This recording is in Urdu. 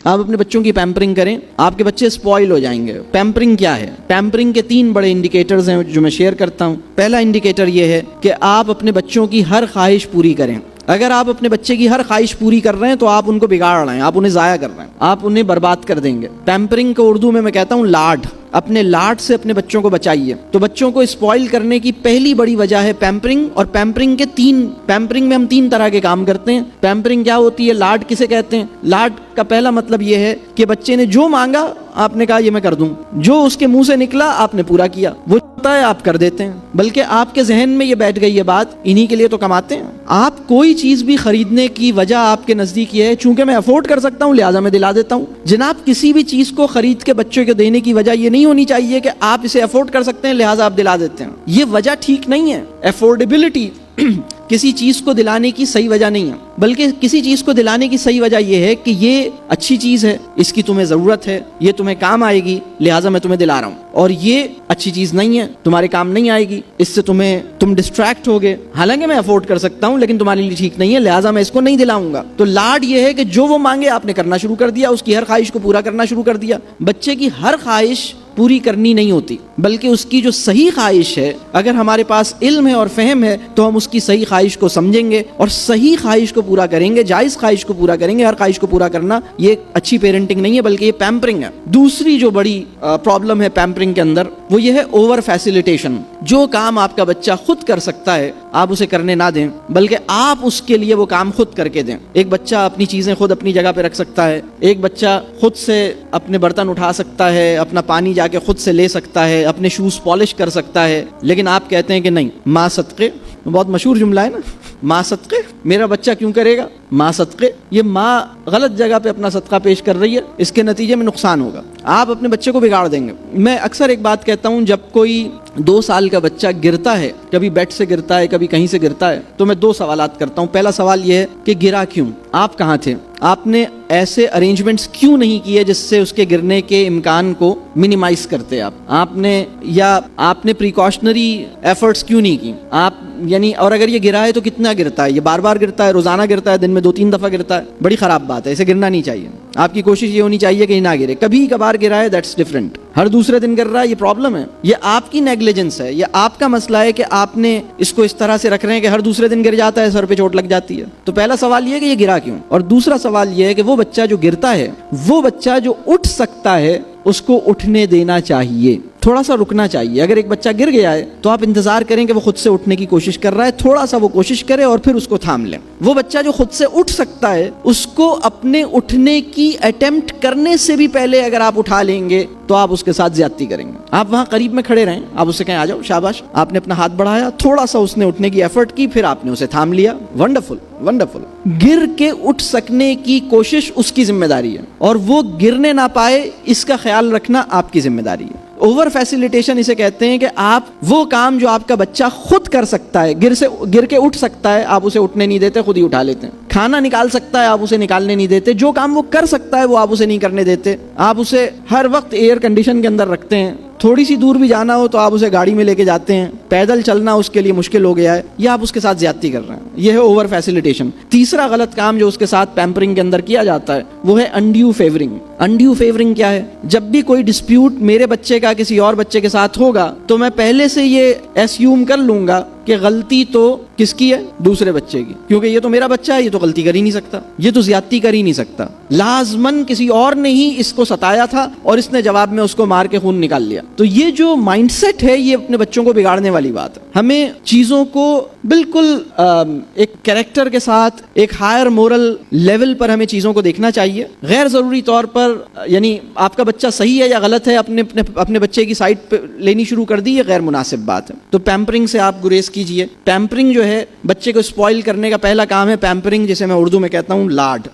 آپ اپنے بچوں کی پیمپرنگ کریں, آپ کے بچے اسپوائل ہو جائیں گے. پیمپرنگ کیا ہے؟ پیمپرنگ کے 3 بڑے انڈیکیٹرز ہیں جو میں شیئر کرتا ہوں. پہلا انڈیکیٹر یہ ہے کہ آپ اپنے بچوں کی ہر خواہش پوری کریں. اگر آپ اپنے بچے کی ہر خواہش پوری کر رہے ہیں تو آپ ان کو بگاڑ رہے ہیں, آپ انہیں ضائع کر رہے ہیں, آپ انہیں برباد کر دیں گے. پیمپرنگ کو اردو میں کہتا ہوں لاڈ. اپنے لاڈ سے اپنے بچوں کو بچائیے. تو بچوں کو اسپوائل کرنے کی پہلی بڑی وجہ ہے پیمپرنگ. اور پیمپرنگ میں ہم 3 طرح کے کام کرتے ہیں. پیمپرنگ کیا ہوتی ہے؟ لاڈ کسے کہتے ہیں؟ لاڈ کا پہلا مطلب یہ ہے کہ بچے نے جو مانگا آپ نے کہا یہ میں کر دوں, جو اس کے منہ سے نکلا آپ نے پورا کیا, وہ چاہتا ہے آپ کر دیتے ہیں. بلکہ آپ کے ذہن میں یہ بیٹھ گئی ہے بات, انہی کے لیے تو کماتے ہیں. آپ کوئی چیز بھی خریدنے کی وجہ آپ کے نزدیک یہ ہے چونکہ میں افورڈ کر سکتا ہوں لہٰذا میں دلا دیتا ہوں. جناب کسی بھی چیز کو خرید کے بچوں کو دینے کی وجہ یہ نہیں ہونی چاہیے کہ آپ اسے افورڈ کر سکتے ہیں لہٰذا آپ دلا دیتے ہیں. یہ وجہ ٹھیک نہیں ہے. افورڈیبلٹی کسی چیز کو دلانے کی صحیح وجہ نہیں ہے, بلکہ کسی چیز کو دلانے کی صحیح وجہ یہ ہے کہ یہ اچھی چیز ہے, اس کی تمہیں ضرورت ہے, یہ تمہیں کام آئے گی لہٰذا میں تمہیں دلا رہا ہوں. اور یہ اچھی چیز نہیں ہے, تمہارے کام نہیں آئے گی, اس سے تم ڈسٹریکٹ ہوگے, حالانکہ میں افورڈ کر سکتا ہوں لیکن تمہارے لیے ٹھیک نہیں ہے لہٰذا میں اس کو نہیں دلاؤں گا. تو لاڈ یہ ہے کہ جو وہ مانگے آپ نے کرنا شروع کر دیا, اس کی ہر خواہش کو پورا کرنا شروع کر دیا. بچے کی ہر خواہش پوری کرنی نہیں ہوتی, بلکہ اس کی جو صحیح خواہش ہے, اگر ہمارے پاس علم ہے اور فہم ہے تو ہم اس کی صحیح خواہش کو سمجھیں گے اور صحیح خواہش کو پورا کریں گے, جائز خواہش کو پورا کریں گے. ہر خواہش کو پورا کرنا یہ اچھی پیرنٹنگ نہیں ہے بلکہ یہ پیمپرنگ ہے. دوسری جو بڑی پرابلم ہے پیمپرنگ کے اندر وہ یہ ہے اوور فیسیلیٹیشن. جو کام آپ کا بچہ خود کر سکتا ہے آپ اسے کرنے نہ دیں, بلکہ آپ اس کے لیے وہ کام خود کر کے دیں. ایک بچہ اپنی چیزیں خود اپنی جگہ پہ رکھ سکتا ہے, ایک بچہ خود سے اپنے برتن اٹھا سکتا ہے, اپنا پانی جا کے خود سے لے سکتا ہے, اپنے شوز پالش کر سکتا ہے, لیکن آپ کہتے ہیں کہ نہیں, ماں صدقے, بہت مشہور جملہ ہے نا, ماں صدقے, میرا بچہ کیوں کرے گا ماں صدقے. یہ ماں غلط جگہ پہ اپنا صدقہ پیش کر رہی ہے, اس کے نتیجے میں نقصان ہوگا, آپ اپنے بچے کو بگاڑ دیں گے. میں اکثر ایک بات کہتا ہوں, جب کوئی 2 سال کا بچہ گرتا ہے, کبھی بیڈ سے گرتا ہے کبھی کہیں سے گرتا ہے, تو میں 2 سوالات کرتا ہوں. پہلا سوال یہ ہے کہ گرا کیوں, آپ کہاں تھے, آپ نے ایسے ارینجمنٹس کیوں نہیں کیے جس سے اس کے گرنے کے امکان کو منیمائز کرتے, آپ نے پریکاشنری ایفرٹس کیوں نہیں کی آپ, یعنی اور اگر یہ گرا ہے تو کتنا گرتا ہے, یہ بار بار گرتا ہے, روزانہ گرتا ہے, دن میں 2-3 دفعہ گرتا ہے, بڑی خراب بات ہے, اسے گرنا نہیں چاہیے. آپ کی کوشش یہ ہونی چاہیے کہ نہ گرے. کبھی کبھار گرا ہے دیٹس ڈفرنٹ, ہر دوسرے دن گر رہا ہے یہ پرابلم ہے, یہ آپ کی نیگلیجنس ہے, یہ آپ کا مسئلہ ہے کہ آپ نے اس کو اس طرح سے رکھ رہے ہیں کہ ہر دوسرے دن گر جاتا ہے, سر پہ چوٹ لگ جاتی ہے. تو پہلا سوال یہ ہے کہ یہ گرا کیوں, اور دوسرا سوال یہ ہے کہ وہ بچہ جو گرتا ہے, وہ بچہ جو اٹھ سکتا ہے اس کو اٹھنے دینا چاہیے, تھوڑا سا رکنا چاہیے. اگر ایک بچہ گر گیا ہے تو آپ انتظار کریں کہ وہ خود سے اٹھنے کی کوشش کر رہا ہے, تھوڑا سا وہ کوشش کرے اور پھر اس کو تھام لیں. وہ بچہ جو خود سے اٹھ سکتا ہے اس کو اپنے اٹھنے کی اٹیمپٹ کرنے سے بھی پہلے اگر آپ اٹھا لیں گے تو آپ اس کے ساتھ زیادتی کریں گے. آپ وہاں قریب میں کھڑے رہیں, آپ اسے کہیں آ جاؤ, شاباش, آپ نے اپنا ہاتھ بڑھایا, تھوڑا سا اس نے اٹھنے کی ایفرٹ کی, پھر آپ نے اسے تھام لیا, ونڈرفل ونڈرفل. گر کے اٹھ سکنے کی کوشش اس کی ذمہ داری ہے, اور وہ گرنے نہ پائے اس کا خیال رکھنا آپ کی ذمہ داری ہے. اوور فیسیلیٹیشن اسے کہتے ہیں کہ آپ وہ کام جو آپ کا بچہ خود کر سکتا ہے, گر کے اٹھ سکتا ہے, آپ اسے اٹھنے نہیں دیتے, خود ہی اٹھا لیتے ہیں. کھانا نکال سکتا ہے, آپ اسے نکالنے نہیں دیتے. جو کام وہ کر سکتا ہے وہ آپ اسے نہیں کرنے دیتے. آپ اسے ہر وقت ایئر کنڈیشن کے اندر رکھتے ہیں. تھوڑی سی دور بھی جانا ہو تو آپ اسے گاڑی میں لے کے جاتے ہیں, پیدل چلنا اس کے لیے مشکل ہو گیا ہے, یا آپ اس کے ساتھ زیادتی کر رہے ہیں. یہ ہے اوور فیسیلیٹیشن. تیسرا غلط کام جو اس کے ساتھ پیمپرنگ کے اندر کیا جاتا ہے وہ ہے انڈیو فیورنگ. انڈیو فیورنگ کیا ہے؟ جب بھی کوئی ڈسپیوٹ میرے بچے کا کسی اور بچے کے ساتھ ہوگا تو میں پہلے سے یہ ایسیوم کر لوں گا کہ غلطی تو کس کی ہے, دوسرے بچے کی, کیونکہ یہ تو میرا بچہ ہے, یہ تو غلطی کر ہی نہیں سکتا, یہ تو زیادتی کر ہی نہیں سکتا. لازماً کسی اور نے ہی اس کو ستایا تھا اور اس نے جواب میں اس کو مار کے خون نکال لیا. تو یہ جو مائنڈ سیٹ ہے یہ اپنے بچوں کو بگاڑنے والی بات ہے. ہمیں چیزوں کو بالکل ایک کریکٹر کے ساتھ, ایک ہائر مورل لیول پر ہمیں چیزوں کو دیکھنا چاہیے. غیر ضروری طور پر, یعنی آپ کا بچہ صحیح ہے یا غلط ہے, اپنے بچے کی سائڈ پہ لینی شروع کر دی, یہ غیر مناسب بات ہے. تو پیمپرنگ سے آپ گریز کیجئے. پیمپرنگ جو ہے بچے کو اسپوائل کرنے کا پہلا کام ہے پیمپرنگ, جسے میں اردو میں کہتا ہوں لاڈ.